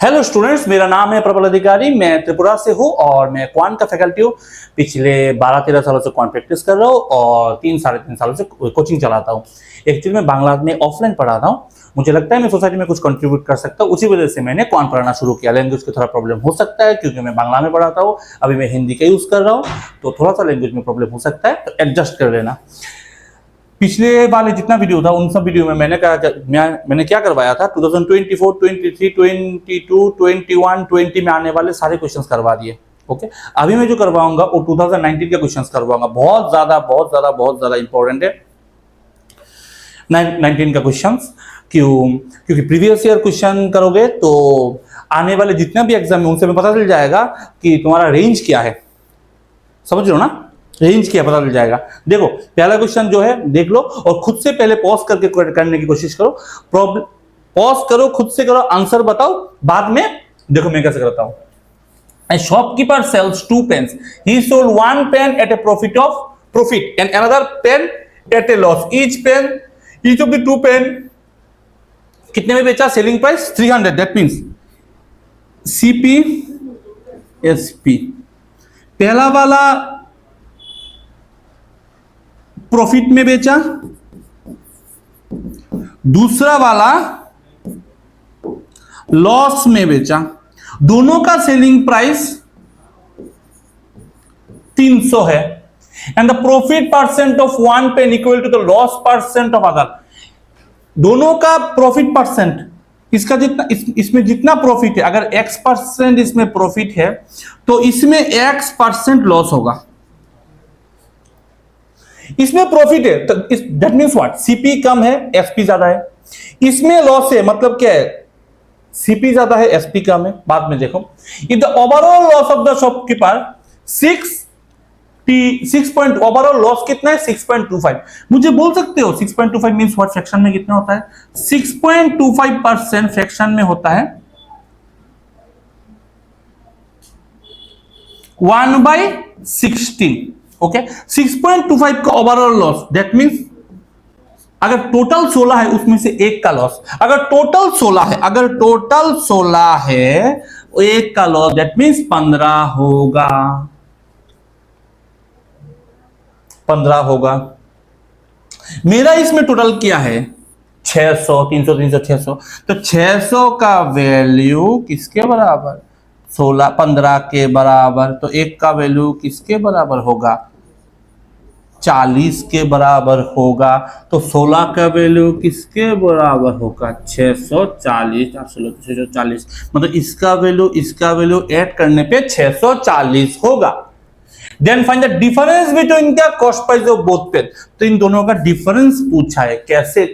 Hello students, मेरा नाम है प्रबल अधिकारी। मैं त्रिपुरा से हूँ और मैं क्वांट का फैकल्टी हूँ। पिछले 12-13 सालों से क्वांट प्रैक्टिस कर रहा हूँ और 3-3.5 सालों से कोचिंग चलाता हूँ। एक्चुअली मैं बांग्ला में ऑफलाइन पढ़ाता हूँ। मुझे लगता है मैं सोसाइटी में कुछ कंट्रीब्यूट कर सकता हूँ, उसी वजह से मैंने क्वांट पढ़ाना शुरू किया। लैंग्वेज का थोड़ा प्रॉब्लम हो सकता है क्योंकि मैं बांग्ला में पढ़ाता हूँ, अभी मैं हिंदी का यूज कर रहा हूँ, तो थोड़ा सा लैंग्वेज में प्रॉब्लम हो सकता है, तो एडजस्ट कर लेना। पिछले वाले जितना वीडियो था उन सब वीडियो में मैंने क्या करवाया था, 2024, 23, 22, 21, 20 में आने वाले सारे क्वेश्चंस करवा दिए। ओके, अभी मैं जो करवाऊंगा वो 2019 के क्वेश्चंस करवाऊंगा। बहुत ज्यादा इंपॉर्टेंट है 19 का क्वेश्चंस। क्योंकि प्रीवियस ईयर क्वेश्चन करोगे तो आने वाले जितना भी एग्जाम है उनसे में पता चल जाएगा कि तुम्हारा रेंज क्या है। समझ लो ना, रेंज क्या पता चल जाएगा। देखो पहला क्वेश्चन जो है देख लो और खुद से पहले पॉज करके करने की कोशिश करो। प्रॉब्लम पॉज करो, खुद से करो, आंसर बताओ, बाद में देखो मैं कैसे करता हूं। A shopkeeper sells 2 pens. He sold 1 pen at a profit and another pen at a loss. Each of the 2 pen कितने में बेचा? Selling price 300. That means CP SP। पहला वाला प्रॉफिट में बेचा, दूसरा वाला लॉस में बेचा। दोनों का सेलिंग प्राइस 300 है and the profit percent of 1 pen equal to the loss percent of other. दोनों का प्रॉफिट परसेंट, इसका जितना इसमें जितना प्रॉफिट है, अगर x% इसमें प्रॉफिट है तो इसमें x% लॉस होगा। इसमें प्रॉफिट है तो दैट मींस व्हाट? सीपी कम है, एसपी ज्यादा है। इसमें लॉस है, मतलब क्या है? सीपी ज्यादा है, एसपी कम है। बाद में देखो, if the overall loss of the shopkeeper 6 point, overall loss कितना है? 6.25। मुझे बोल सकते हो 6.25 मींस व्हाट? फ्रैक्शन में कितना होता है? 6.25% फ्रैक्शन में होता है 1/16। ओके, 6.25 का ओवरऑल लॉस, दैट मींस अगर टोटल 16 है उसमें से एक का लॉस। अगर टोटल 16 है एक का लॉस, दैट मींस 15 होगा। 15 होगा। मेरा इसमें टोटल क्या है? 600, 300, 300, 600। तो 600 का वैल्यू किसके बराबर? 15 के बराबर। तो एक का वैल्यू किसके बराबर होगा? 40 के बराबर होगा। तो 16 का वैल्यू किसके बराबर होगा? 640। 640 मतलब इसका वैल्यू ऐड करने पे 640 होगा। Then find the difference between the cost price of both pen. तो इन दोनों का डिफरेंस पूछा है, कैसे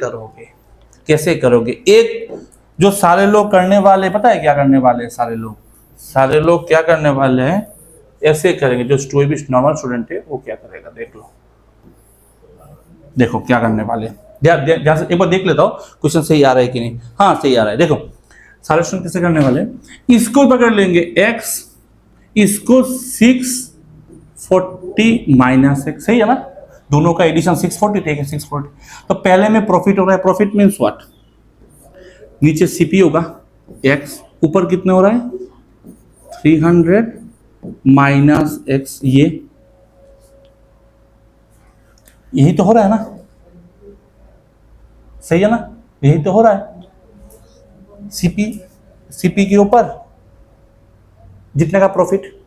करोगे? एक जो सारे लोग करने वाले, पता है क्या करने वाले हैं? सारे लोग क्या करने वाले हैं? ऐसे करेंगे। जो नॉर्मल स्टूडेंट है वो क्या करेगा, देख लो। देखो क्या करने वाले, ध्यान से एक बार देख लेता हूं क्वेश्चन सही आ रहा है कि नहीं। हाँ सही आ रहा है। देखो सारे स्टूडेंट कैसे करने वाले, इसको पकड़ लेंगे x, इसको 640 माइनस x, सही है ना? दोनों का एडिशन 640, ठीक है 640। तो पहले में प्रॉफिट हो रहा है, प्रॉफिट मीन्स व्हाट? नीचे सीपी होगा x, ऊपर कितने हो रहा है? 300 माइनस x। यही तो हो रहा है ना, सही है ना? यही तो हो रहा है। सीपी के ऊपर जितने का प्रॉफिट,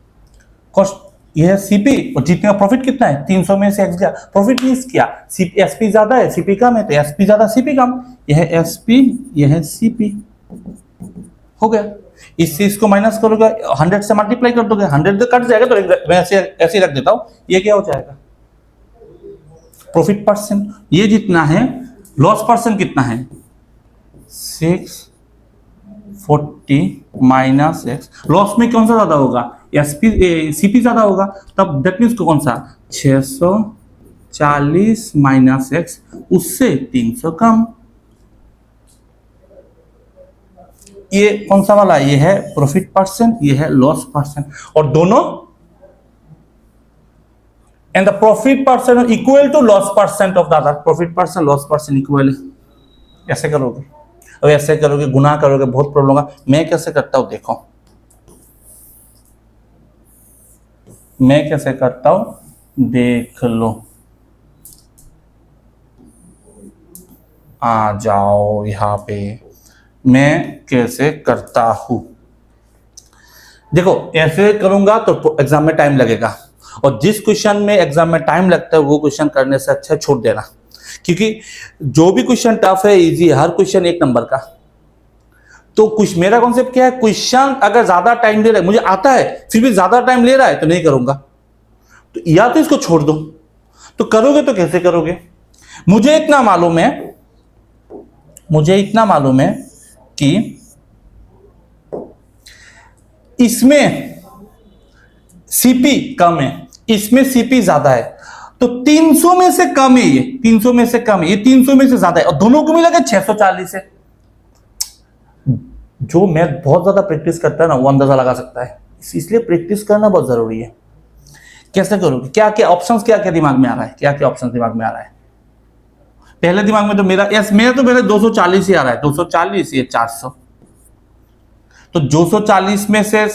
कॉस्ट, यह है सीपी, और जितने का प्रॉफिट कितना है? 300 में से x गया। प्रॉफिट मींस क्या? एसपी ज्यादा है, सीपी कम है, तो एसपी ज्यादा सीपी कम। यह है एसपी, यह है सीपी। हो गया। इससे इसको माइनस करोगे, 100 से मल्टीप्लाई कर दोगे, 100 तो कट जाएगा, तो मैं ऐसे रख देता हूं। ये क्या हो जाएगा? Profit percent. ये जितना है, लॉस परसेंट कितना है? 640 माइनस x। लॉस में कौन सा ज्यादा होगा? सीपी ज्यादा होगा, तब दैट मींस कौन सा? 640 माइनस x, उससे 300 कम। ये कौन सा वाला? ये है प्रॉफिट परसेंट, ये है लॉस परसेंट, और दोनों and the profit percent equal to loss percent of the other। profit percent loss percent equal, ऐसे करोगे। अब ऐसे करोगे, गुना करोगे, बहुत प्रॉब्लम होगा। मैं कैसे करता हूं देखो, मैं कैसे करता हूं देख लो। आ जाओ यहां पे, मैं कैसे करता हूं। देखो ऐसे करूंगा तो एग्जाम में टाइम लगेगा, और जिस क्वेश्चन में एग्जाम में टाइम लगता है वो क्वेश्चन करने से अच्छा छोड़ देना, क्योंकि जो भी क्वेश्चन टफ है, इजी है, हर क्वेश्चन 1 नंबर का। तो कुछ मेरा कॉन्सेप्ट क्या है, क्वेश्चन अगर ज्यादा टाइम ले रहा है, मुझे आता है फिर भी ज्यादा टाइम ले रहा है तो नहीं करूंगा, तो या तो इसको छोड़ दो। तो करोगे तो कैसे करोगे, मुझे इतना मालूम है, मुझे इतना मालूम है कि इसमें सीपी कम है, इसमें सीपी ज्यादा है, तो 300 में से कम है, ये 300 में से कम है, ये 300 में से ज्यादा है, और दोनों को मिलाकर 640 है। जो मैथ बहुत ज्यादा प्रैक्टिस करता है ना वो अंदाजा लगा सकता है, इसलिए प्रैक्टिस करना बहुत जरूरी है। कैसे करोगे, क्या क्या ऑप्शंस, क्या क्या दिमाग में आ रहा है, क्या क्या ऑप्शंस दिमाग में आ रहा है। पहले दिमाग में तो मेरा पहले 240 ही आ रहा है, 240 ये 400, तो 240 में से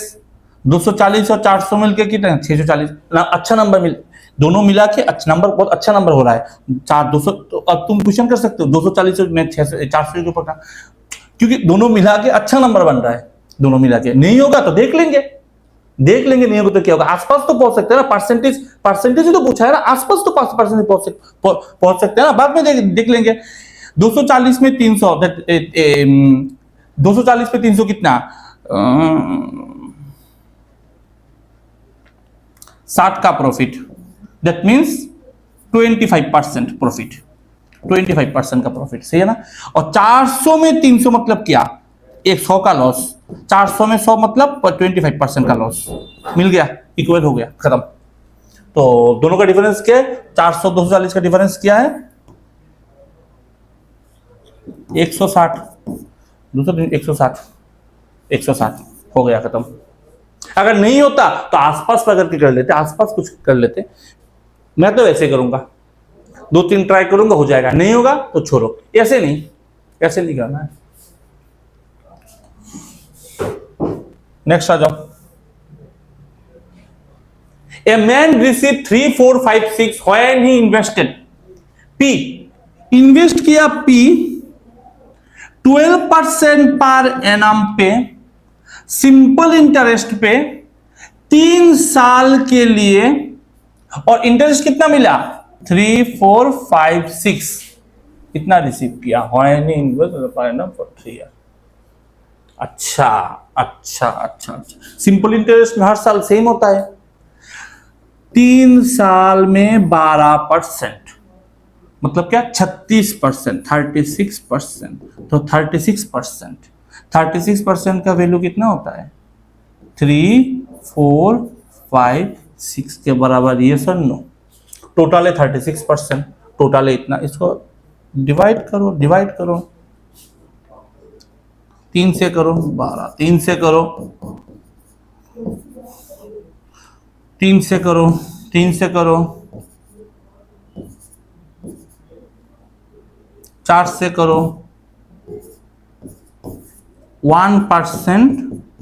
240 और 400 मिलकर कितना, 640 अच्छा नंबर मिल, दोनों मिला के अच्छा नंबर, बहुत अच्छा नंबर हो रहा है 200। तो अब तुम क्वेश्चन कर सकते हो 240 में 400 के ऊपर का, क्योंकि दोनों मिला के अच्छा नंबर बन रहा है। दोनों मिला के नहीं होगा तो देख लेंगे, देख लेंगे, नहीं होगा तो क्या होगा, आसपास तो पहुंच सकते हैं ना, परसेंटेज परसेंटेज तो पूछा है ना, आसपास तो 5% पहुंच सकते हैं ना, बाद में देख लेंगे। 240 में 300, 240 में 300 कितना, 60 का प्रॉफिट, दैट मीन्स 25% प्रॉफिट, 25% का प्रॉफिट, सही है ना। और 400 में 300 मतलब क्या, 100 का लॉस, 400 में 100 मतलब 25% का लॉस, मिल गया, इक्वल हो गया, खत्म। तो दोनों का डिफरेंस क्या है, 400 240 का डिफरेंस क्या है, 160, दूसरा 160, 160 हो गया, खत्म। अगर नहीं होता तो आसपास पकड़ के कर लेते, आसपास कुछ कर लेते। मैं तो ऐसे करूंगा, 2-3 ट्राई करूंगा, हो जाएगा, नहीं होगा तो छोड़ो, ऐसे नहीं, ऐसे नहीं करना है। नेक्स्ट आ जाओ। A man receive 3, 4, 5, 6 when he invested P, invest किया पी 12% पर एनम पे, सिंपल इंटरेस्ट पे 3 साल के लिए, और इंटरेस्ट कितना मिला 3, 4, 5, 6 इतना रिसीव किया, when he invest per annum for 3 year. अच्छा अच्छा अच्छा अच्छा, सिंपल इंटरेस्ट में हर साल सेम होता है, 3 साल में 12%, मतलब क्या 36%, 36%, तो 36% का वैल्यू कितना होता है 3, 4, 5, 6 के बराबर, ये सर नो, टोटल है 36%, टोटल है इतना, इसको डिवाइड करो, डिवाइड करो, 3 से करो 12, 3 से करो, 3 से करो, 3 से करो, 4 से करो, 1%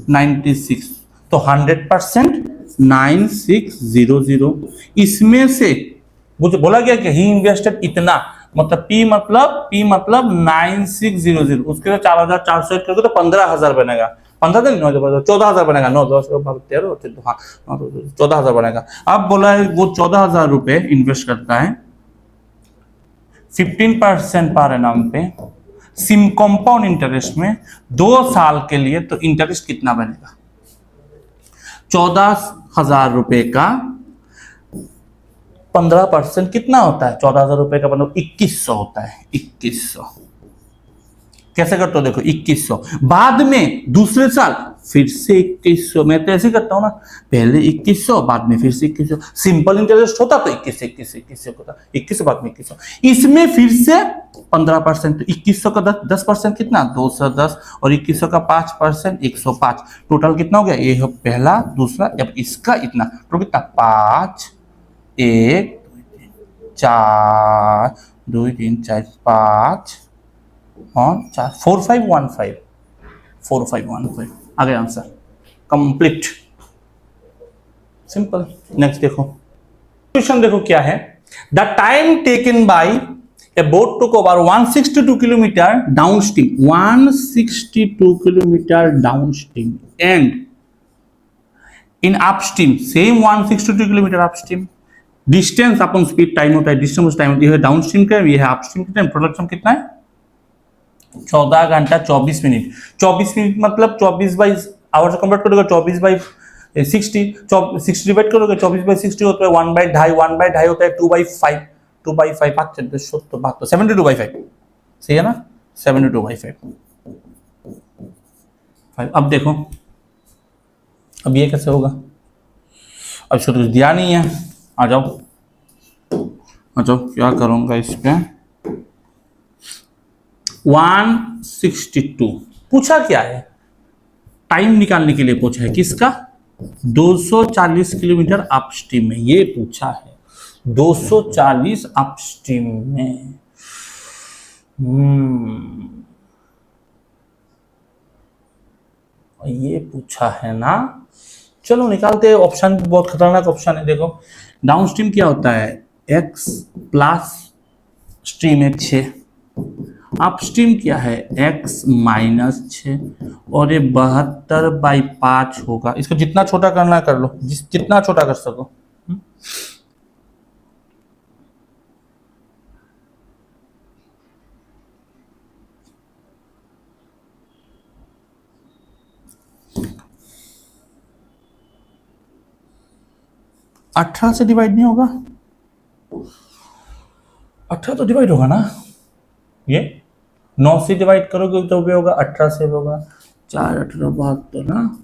96, तो 100% 9600। इसमें से मुझे बोला गया कि ही इन्वेस्टेड इतना, मतलब P मतलब 9600, उसके लिए 4400 करोगे तो 15000 बनेगा, 15 दिन 14,000 बनेगा, 9 10 13 हाँ 14,000 बनेगा। अब बोला है वो 14,000 रुपए इन्वेस्ट करता है 15% पर एनम पे, सिम कंपाउंड इंटरेस्ट में 2 साल के लिए, तो इंटरेस्ट कितना बनेगा 14,000 रुपए का 15% कितना होता है, 14,000 रुपए का मतलब 2100 होता है, 2100। कैसे करते हो देखो, 2100 बाद में दूसरे साल फिर से 2100, मैं तो ऐसे करता हूं ना, पहले 2100 बाद में फिर से 2100, सिंपल इंटरेस्ट होता तो 2100 होता, 2100 बाद में 2100, इसमें फिर से 15%, तो 2100 का 10% कितना 210, और 2100 का 5% 105, टोटल कितना हो गया, ये हो पहला दूसरा, अब इसका इतना, तो कितना 5 1 2 3 4 2 3 4 5 और 4 4515 4515 आ गया आंसर कंप्लीट। सिंपल। नेक्स्ट देखो क्वेश्चन, देखो क्या है। The time taken by a boat to cover 162 kilometre downstream, 162 kilometre downstream and in upstream same 162 kilometre upstream. Distance अपन स्पीड टाइम होता है, डिस्टेंस टाइम होती है, डाउन स्ट्रीम का ये है, अपस्ट्रीम का टाइम। प्रोडक्शन कितना है? 14 घंटा 24 मिनट। 24 मिनट मतलब 24 बाई आवर से कन्वर्ट करोगे 24 बाई 60, 60 डिवाइड करोगे 24 बाई 60 होता है 1/2, 1/2 होता है 2/5, 2/5 72 72/5 सही है ना, 72/5। अब देखो अब ये कैसे होगा, अब इसको तो दिया नहीं है। आ जाओ आ जाओ, क्या करूंगा इस पे। 162 पूछा क्या है, टाइम निकालने के लिए पूछा है, किसका? 240 किलोमीटर अपस्ट्रीम में ये पूछा है, 240 अपस्ट्रीम में। ये पूछा है ना, चलो निकालते हैं। ऑप्शन बहुत खतरनाक ऑप्शन है। देखो डाउन स्ट्रीम क्या होता है, x प्लस स्ट्रीम है 6, अपस्ट्रीम क्या है x माइनस 6, और ये 72/5 होगा। इसको जितना छोटा करना कर लो, जितना छोटा कर सको। अठारह से डिवाइड नहीं होगा, 18 तो डिवाइड होगा ना, ये 9 से डिवाइड करोगे तो भी होगा, 18 से भी होगा। 4 18 72 ना,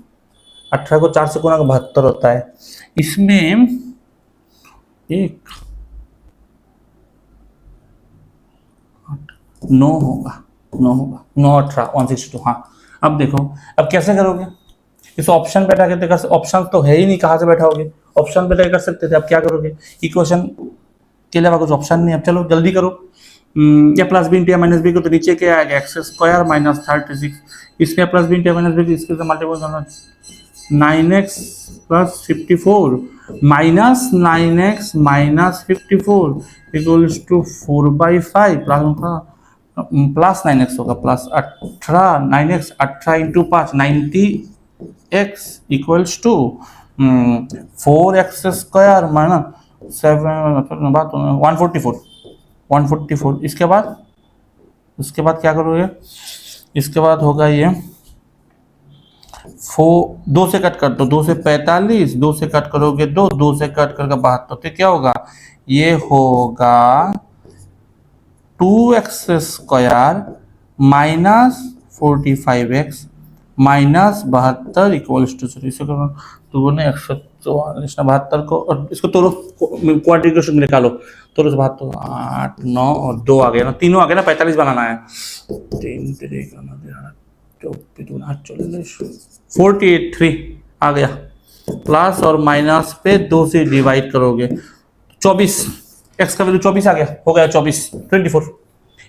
18 को 4 से गुना 72 होता है। इसमें एक 9 होगा, 9 होगा, 9 18 162। हाँ अब देखो अब कैसे करोगे, इस ऑप्शन बैठा के कर, ऑप्शन तो है ही नहीं, कहाँ से बैठाओगे, ऑप्शन बैठा के कर सकते थे। अब क्या करोगे, इक्वेशन के अलावा कुछ ऑप्शन नहीं। अब चलो जल्दी करो। या प्लस बी इंटू या माइनस बी को तो नीचे क्या आएगा, एक्स स्क्वायर माइनस 36। इसमें प्लस बी इंटू या माइनस बी इसके मल्टीपल करना, 9x plus 54 minus 9x minus 54 equals to 4/5 plus 9x होगा plus 18, 9x 18 into 5 90x equals to 4x square minus 144। इसके बाद क्या करोगे, इसके बाद होगा ये 2 से कट कर दो, 2 से 45, 2 से कट करोगे 2, 2 से कट करके 72, तो क्या होगा, ये होगा 2x square minus 45x minus 72 equals to 2 ने 144 72 को, और इसको तोड़ो क्वाड्रिकेशन में निकालो, तोड़ो 72 8 9 और 2 आ गया ना, तीनों आ गया ना, 45 बनाना है। 3 3 48 आ गया, प्लस और माइनस पे 2 से डिवाइड करोगे 24, x का वैल्यू 24 आ गया, हो गया 24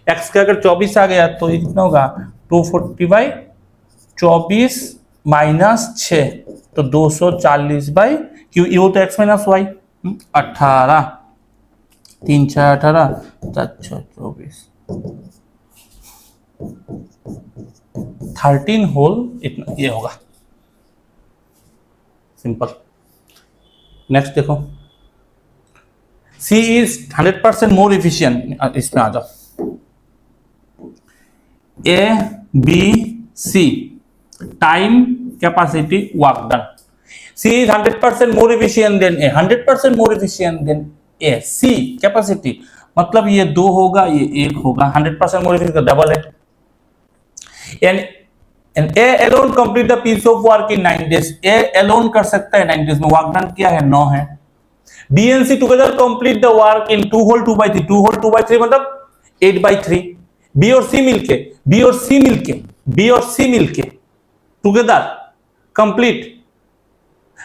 x का अगर 24 आ गया तो ये कितना होगा 240/24 माइनस 6 तो 240 क्यों, ये होता है x माइनस वाई। 18 3 6 18 7 6 24 13 होल इतना ये होगा। सिंपल। नेक्स्ट देखो, C is 100% मोर इफिशियंट, इसमें आ जाओ। A B C time capacity work done, C is 100% more efficient than A, 100% more efficient than A। C capacity मतलब ये 2 होगा ये 1 होगा, 100% more efficient डबल है। and A alone complete the piece of work in 9 days, A alone कर सकता है 9 days में, वर्क डन क्या है 9 है। B and C together complete the work in 2 whole 2/3, 2 whole 2/3 मतलब 8/3। B और C मिलके together complete.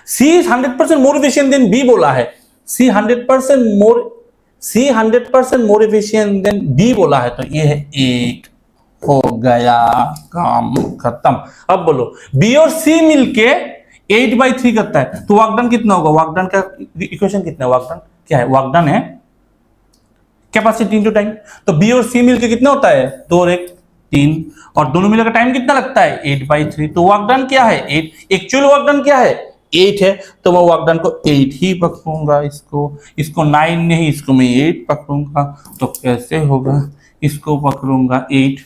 C is 100% more efficient than B बोला है, C 100% more efficient than B बोला है, तो ये है 8। हो गया, काम खत्म। अब बोलो बी और सी मिलके 8/3 करता है, तो वर्क डन कितना होगा? वर्क डन का इक्वेशन कितना है? वर्क डन क्या है? वर्क डन है कैपेसिटी इनटू टाइम। तो बी और सी मिलके कितना होता है? 2 और 1 3, और दोनों मिलकर टाइम कितना लगता है? 8/3। तो वर्क डन क्या है? 8। एक्चुअल वर्क डन क्या है? 8 है, तो मैं वर्क डन को 8 ही पकड़ूंगा। इसको 9 नहीं, इसको मैं 8 पकड़ूंगा। तो कैसे होगा? इसको पकड़ूंगा 8,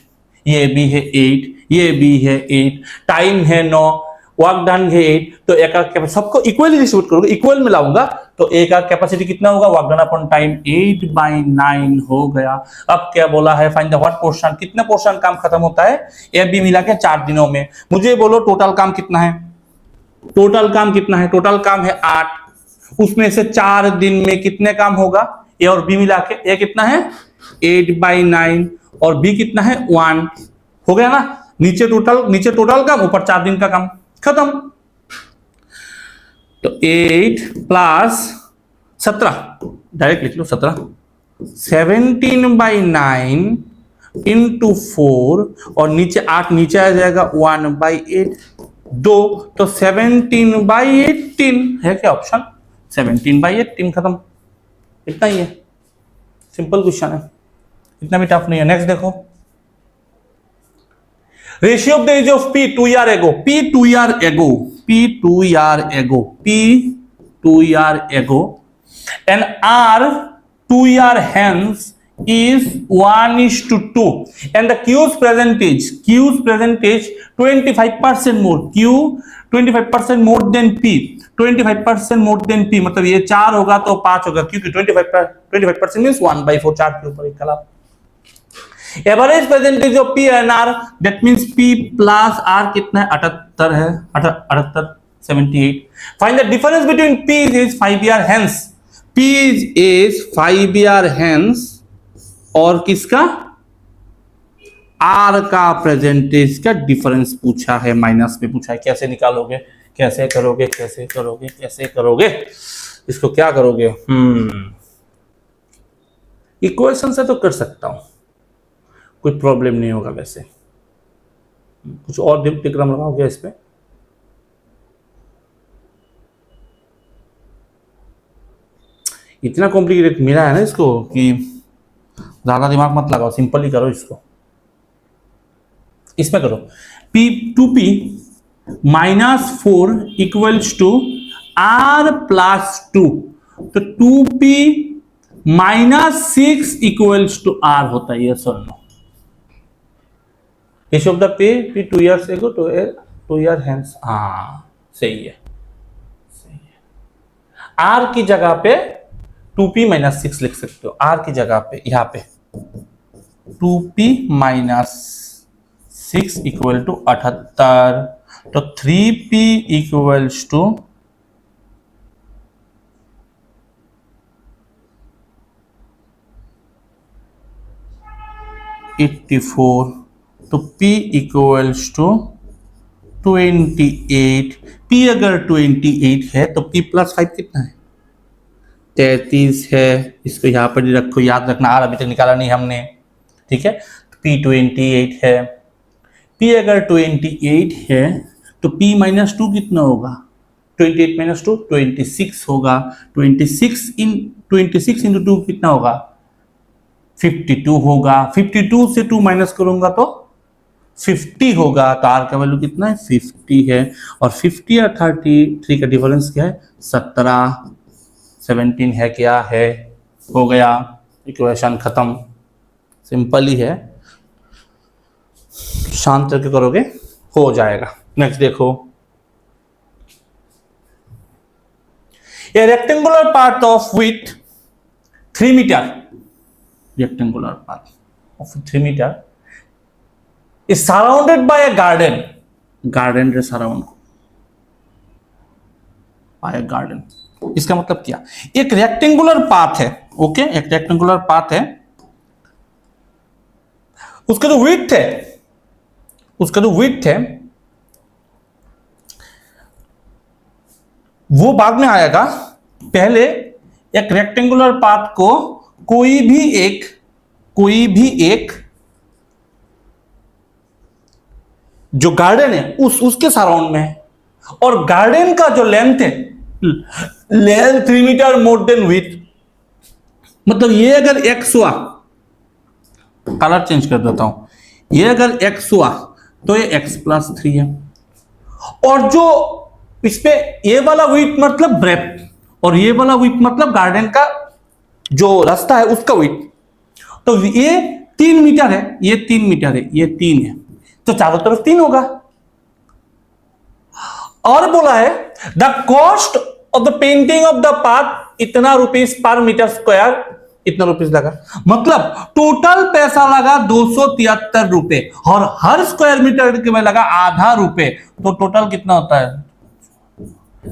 ये भी है 8, ये भी है 8, टाइम है 9, वर्क डन है 8। तो एक का सबको इक्वली डिस्ट्रीब्यूट करोगे, इक्वल में लाऊंगा, तो एक का कैपेसिटी कितना होगा? वर्क डन अपॉन टाइम 8/9 हो गया। अब क्या बोला है? फाइंड द व्हाट पोर्शन, कितना पोर्शन काम खत्म होता है ए बी मिला के 4 दिनों में। मुझे बोलो टोटल काम कितना है? टोटल काम कितना है? टोटल काम है 8, उसमें से 4 दिन में कितने काम होगा? ए और बी मिला के। ए कितना है? 8/9, और बी कितना है? 1। हो गया ना? नीचे टोटल काम, ऊपर 4 दिन का काम, खत्म। तो 8 प्लस 17, डायरेक्ट लिख लो 17, 17/9 इंटू 4, और नीचे 8 नीचे आ जाएगा 1/8, 2, तो 17/18 है क्या ऑप्शन? 17/18 खत्म। इतना ही है, सिंपल क्वेश्चन है, इतना भी टफ नहीं है। नेक्स्ट देखो, ratio of the age of P 2 year ago, P 2 year ago, P 2 year ago, P 2 year ago, and R 2 year hence is 1:2, and the Q's percentage 25% more, Q 25% more than P, 25% more than P, मतलब ये 4 होगा तो 5 होगा, क्योंकि 25% means 1/4, 4 के ऊपर एक कला। Average percentage of P and R, that means P plus R कितना है? 78 है, 78, 78। Find the difference between P is 5 year hence, P is 5 year hence, और किसका? आर का परसेंटेज का डिफरेंस पूछा है, माइनस में पूछा है। कैसे निकालोगे? कैसे करोगे? कैसे करोगे? कैसे करोगे? इसको क्या करोगे? इक्वेशन से तो कर सकता हूं, कोई प्रॉब्लम नहीं होगा। वैसे कुछ और दिग्राम लगाओगे इस पे? इतना कॉम्प्लिकेटेड मिला है ना इसको कि ज्यादा दिमाग मत लगाओ, सिंपल ही करो इसको। इसमें करो P 2P -4 equals to R plus 2, तो 2P -6 इक्वल्स टू R होता है, यस और no? Ratio of the P 2 years ago, 2 year hence, हाँ सही है, सही है। R की जगह पे 2P -6 लिख सकते हो, R की जगह पे यहाँ पे 2P -6 इक्वल टू 78, तो 3P इक्वल्स टू 84, तो P इक्वल्स टू 28। P अगर 28 है तो P प्लस 5 कितना है? 33 है। इसको यहाँ पर रखो, याद रखना, आर अभी तक निकाला नहीं हमने, ठीक है? P 28 है। P अगर 28 है तो P -2 कितना होगा? 28 - 2 26 होगा। 26 इंटू 2 कितना होगा? 52 होगा। 52 से 2 माइनस करूंगा तो 50 होगा। तो आर का वैल्यू कितना है? 50 है। और 50 और 33 का डिफरेंस क्या है? 17। 17 है क्या है? हो गया, इक्वेशन खत्म। सिंपल ही है, शांत करके करोगे हो जाएगा। नेक्स्ट देखो, a rectangular path of width 3 metre, rectangular path of 3 meter is surrounded by a garden रे सराउंड by a garden। इसका मतलब क्या? एक रेक्टेंगुलर पाथ है, ओके, एक रेक्टेंगुलर पाथ है, उसका जो विड्थ है वो बाद में आएगा। पहले एक रेक्टेंगुलर पाथ को कोई भी एक जो गार्डन है उसके सराउंड में है, और गार्डन का जो लेंथ है, length 3 metre more than width, मतलब ये अगर x हुआ, कलर चेंज कर देता हूं, ये अगर x हुआ तो ये x+3 है, और जो इसपे ये वाला विड्थ मतलब ब्रेथ, और ये वाला विड्थ मतलब गार्डन का जो रास्ता है उसका विड्थ, तो ये 3 मीटर है, ये 3 मीटर है, ये 3 है, तो चारों तरफ 3 होगा। और बोला है the cost of the painting of the path इतना रुपीस पर मीटर स्क्वायर, इतना रुपीस लगा, मतलब टोटल पैसा लगा 273 रुपए, और हर स्क्वायर मीटर के में लगा आधा रुपए, तो टोटल कितना होता है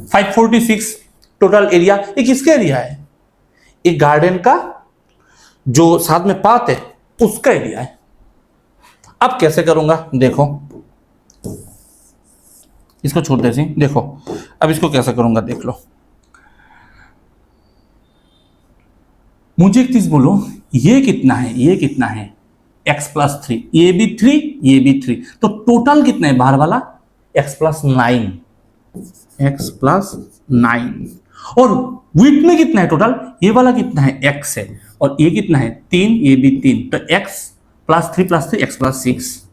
546 टोटल एरिया। ये किसका एरिया है? एक गार्डन का जो साथ में पाथ है उसका एरिया है। अब कैसे करूंगा देखो, इसको छोड़ दे, देखो अब इसको कैसे करूंगा देख लो। मुझे एक चीज बोलो, ये कितना है, ये कितना है x+3, ये भी 3, ये भी 3, तो टोटल कितना है बाहर वाला x+9, x+9, और विड्थ में कितना है टोटल, ये वाला कितना है x है, और ये कितना है 3, ये भी 3, तो x+3+3 x+6,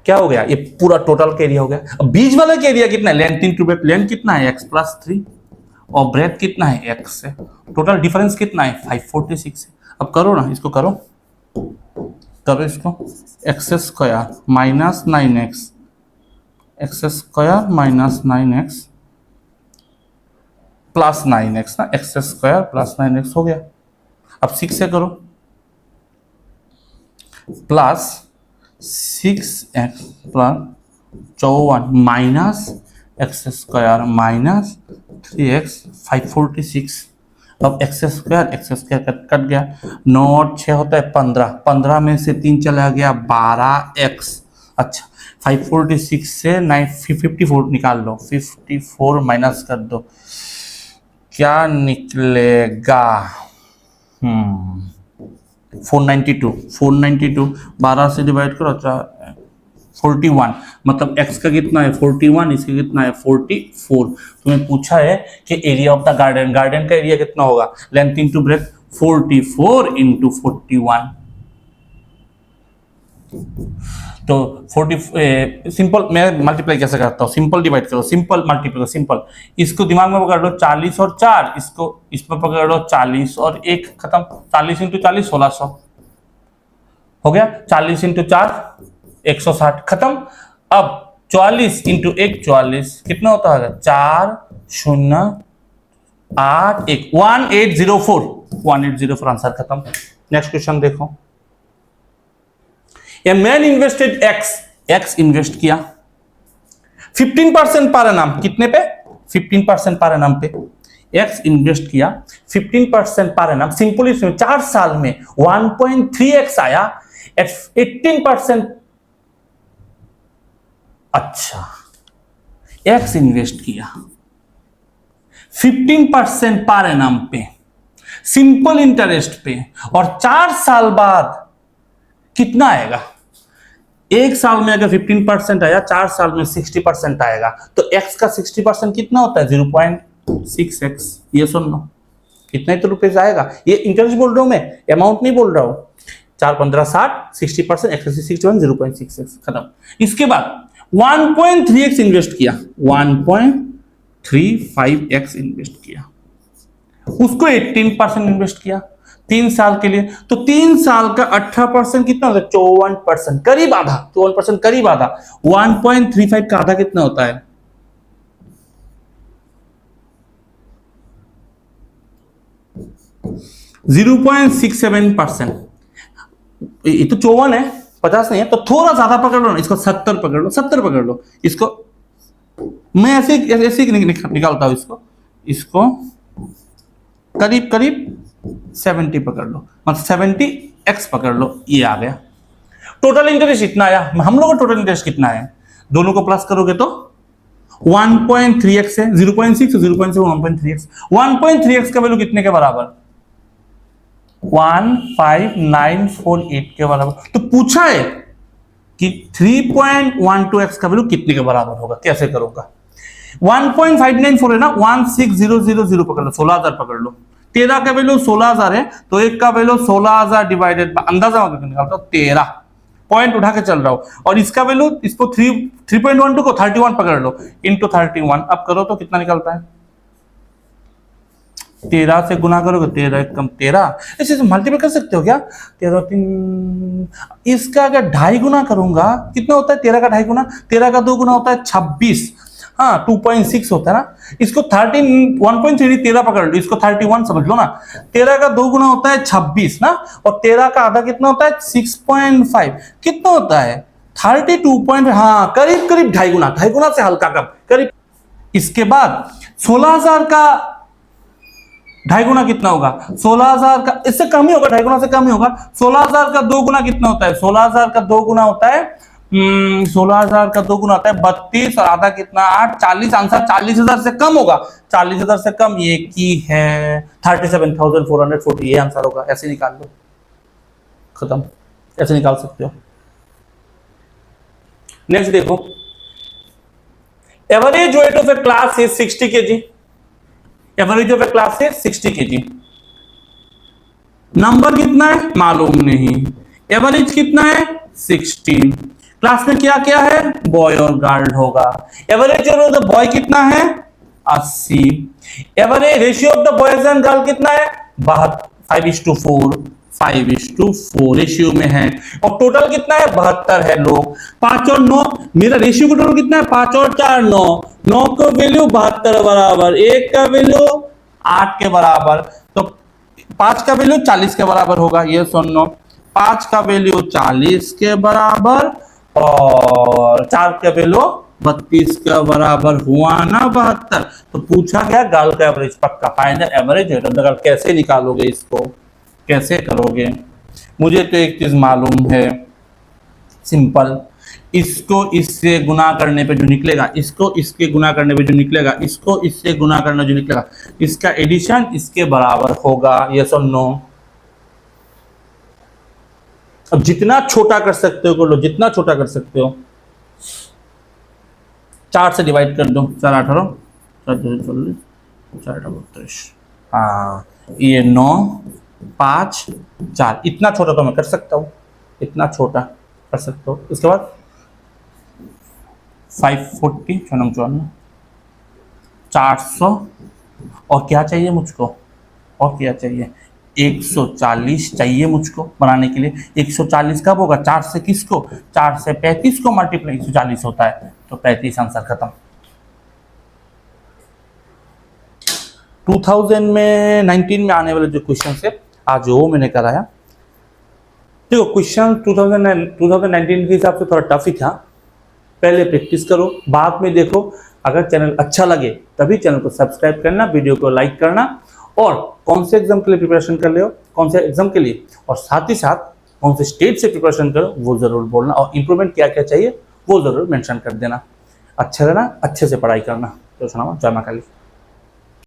क्या हो गया, ये पूरा टोटल का एरिया हो गया। अब बीच वाला का एरिया कितना है, लेंथ इंटू ब्रेथ, लेंथ कितना है x+3 और ब्रेथ कितना है x है, टोटल डिफरेंस कितना है 546 है। अब करो ना, इसको करो इसको, x² minus 9x, x² minus 9x plus 9x ना, x² प्लस 9x हो गया। अब 6 से करो, plus 6x plus 54 minus x² minus 3x 546। अब x² कट गया, 9 और 6 होता है 15, 15 में से 3 चला गया 12x। अच्छा 546 से 54 निकाल लो, 54 माइनस कर दो, क्या निकलेगा 492 12 से डिवाइड करो, 41, मतलब x का कितना है 41, इसका कितना है 44। तुम्हें पूछा है कि area of the garden, garden का एरिया कितना होगा, लेंथ इंटू ब्रेथ 44 इंटू 41, तो 40 सिंपल मैं मल्टीप्लाई कैसे करता हूँ, सिंपल डिवाइड करो, सिंपल मल्टीप्लाई करो, सिंपल, इसको दिमाग में पकड़ लो 40 और 4, इसको इसमें पकड़ लो 40 और 1, खत्म, 40 इंटू 40 1600 हो गया, 40 इंटू 4 160, खत्म। अब 44 इंटू 1 44, कितना होता है 4 0 8 1 1804 आंसर, खत्म। नेक्स्ट क्वेश्चन देखो, a man invested x invest किया 15% पर एनम, कितने पे 15% पर एनम पे x इन्वेस्ट किया 15% पर एनम, सिंपली 4 साल में 1.3x आया एट 18%। अच्छा x इन्वेस्ट किया 15% पर एनम पे, सिंपल इंटरेस्ट पे, और 4 साल बाद कितना आएगा, एक साल में अगर 15% आया, 4 साल में 60% आएगा, तो x का 60% कितना होता है 0.6x, ये सुन लो, कितना ही तो रुपए आएगा, ये इंटरेस्ट बोल रहा हूं मैं, अमाउंट नहीं बोल रहा हूं, 4 15 60 60%, x 61 0.6x, खत्म। इसके बाद 1.3x इन्वेस्ट किया, 1.35x इन्वेस्ट किया, उसको 18% इन्वेस्ट किया 3 साल के लिए, तो 3 साल का 18% कितना होता है 54%, करीब आधा, 54% करीब आधा, 1.35 का आधा कितना होता है 0.67%। ये तो 54 है, 50 नहीं है, तो थोड़ा ज्यादा पकड़ लो ना, इसको 70 पकड़ लो, 70 पकड़ लो, इसको मैं ऐसे निकालता हूं, इसको करीब करीब 70 पकड़ लो, मतलब 70x पकड़ लो, ये आ गया। टोटल इंटरेस्ट इतना आया, हम लोग का टोटल इंटरेस्ट कितना है, दोनों को प्लस करोगे तो 1.3x है, 0.6 0.7 1.3x, 1.3x का वैल्यू कितने के बराबर 15948 के बराबर। तो पूछा है कि 3.12x का वैल्यू कितने के बराबर होगा, कैसे करूंगा। 1.594 है ना, 16000 पकड़ लो, 16000 पकड़ लो। 13 का वैल्यू 16000 है, तो एक का वैल्यू 16000 डिवाइडेड बाय, अंदाजा निकालता हूं 13 पॉइंट उठा के चल रहा हूं, और इसका वैल्यू, इसको 3.12 को 31 पकड़ लो, इंटू 31। अब करो तो कितना निकलता है, 13 से गुना करोगे, 13 एक कम 13, ऐसे मल्टीपल कर सकते हो क्या, 13 3, इसका अगर 2.5 गुना करूंगा कितना होता है, 13 का 2.5 गुना, 13 का 2 गुना होता है 26, हाँ 2.6 होता है ना। इसको 13 1.3 13 पकड़ लो, इसको 31 समझ लो ना। 13 का 2 गुना होता है 26 ना, और 13 का आधा कितना होता है 6.5, कितना होता है 32. हाँ करीब करीब 2.5 गुना से हल्का कम करीब। इसके बाद 16000 का 2.5 गुना कितना होगा, 16000 का, इससे कम ही होगा, 2.5 गुना से कम ही होगा। 16000 का 2 गुना कितना होता है, 16000 का 2 गुना होता है 16000 का 2 गुना होता है 32, और आधा कितना 8, 40। आंसर 40000 से कम होगा, 40000 से कम ये की है 37440, ये आंसर होगा। ऐसे निकाल लो, खत्म, ऐसे निकाल सकते हो। नेक्स्ट देखो, average weight of A class is 60 kg, average of A class is 60 kg। Number कितना है मालूम नहीं, एवरेज कितना है 60। क्लास में क्या क्या है, बॉय और गर्ल होगा। एवरेज ऑफ द बॉय कितना है 80। Average ratio of the boys and girl कितना है 5:4, 5:4 रेशियो में है। और टोटल कितना है 72 है लोग। 5 और 9, मेरा रेशियो का टोटल कितना है 5 और 4 9, 9 का वैल्यू 72 बराबर, 1 का वैल्यू 8 के बराबर, तो 5 का वैल्यू 40 के बराबर होगा। ये सुनो, 5 का वैल्यू 40 के बराबर और 4 का वैल्यू 32 के बराबर हुआ ना 72। तो पूछा गया गर्ल का एवरेज, पक्का find average rate of the girl. कैसे निकालोगे इसको, कैसे करोगे, मुझे तो एक चीज मालूम है, सिंपल, इसको इससे गुना करने पे जो निकलेगा, इसको इसके गुना करने पे जो निकलेगा, इसको इससे गुना करने जो निकलेगा, इसका एडिशन इसके बराबर होगा। यस और नो। अब जितना छोटा कर सकते हो कर लो, जितना छोटा कर सकते हो। 4 से डिवाइड कर दो, 4 18, 4 40, 4 32, हाँ ये 9 5 4, इतना छोटा तो मैं कर सकता हूँ, इतना छोटा कर सकता हूँ। उसके बाद 540, 54, 400, और क्या चाहिए मुझको, और क्या चाहिए 140 चाहिए मुझको बनाने के लिए। 140 कब होगा, 4 से किसको, 4 से 35 को मल्टीप्लाई 140 होता है, तो 35 आंसर खत्म। 2019 में आने वाले जो क्वेश्चन है आज वो मैंने कराया। देखो क्वेश्चन 2019 के हिसाब से थोड़ा टफ ही था, पहले प्रैक्टिस करो, बाद में देखो। अगर चैनल अच्छा लगे तभी चैनल को सब्सक्राइब करना, वीडियो को लाइक करना, और कौन से एग्जाम के लिए प्रिपरेशन कर रहे हो, कौन से एग्जाम के लिए, और साथ ही साथ कौन से स्टेट से प्रिपरेशन करो वो जरूर बोलना, और इंप्रूवमेंट क्या क्या चाहिए वो जरूर मेंशन कर देना। अच्छा रहना, अच्छे से पढ़ाई करना। तो सुनाओ, जय मां काली।